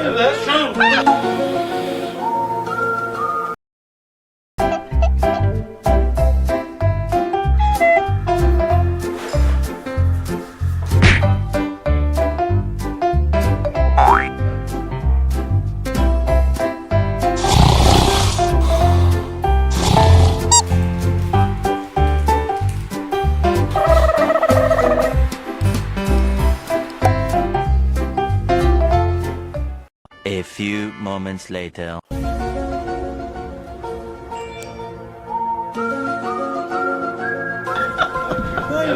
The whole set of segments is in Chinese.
Let's shoot! A few moments later.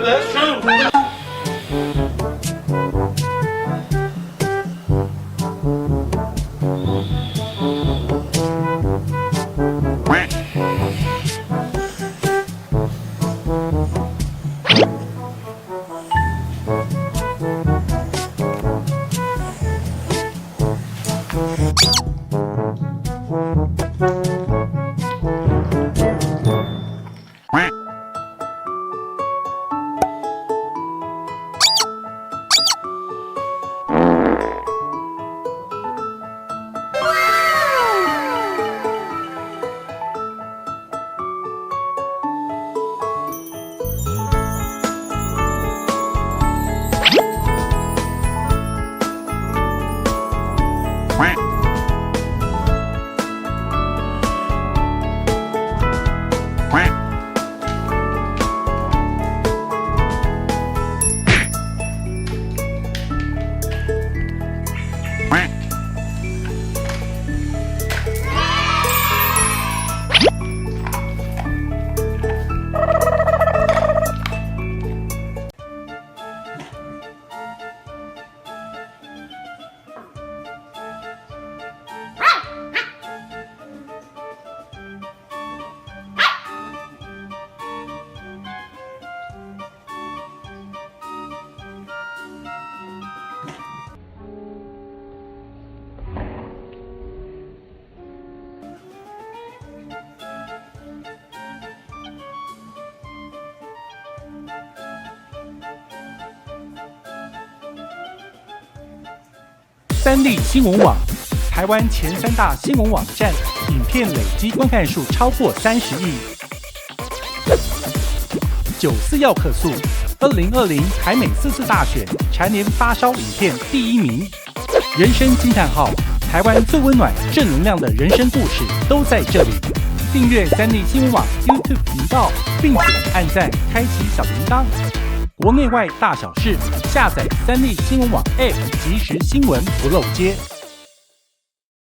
Let's shoot!三立新闻网，台湾前3大新闻网站，影片累积观看数超过30亿。94要客诉，2020台美4次大选蝉联发烧影片第1名。人生惊叹号，台湾最温暖正能量的人生故事都在这里。订阅三立新闻网 YouTube 频道，并且按赞开启小铃铛。国内外大小事，下载三立新闻网 App， 即时新闻不漏接。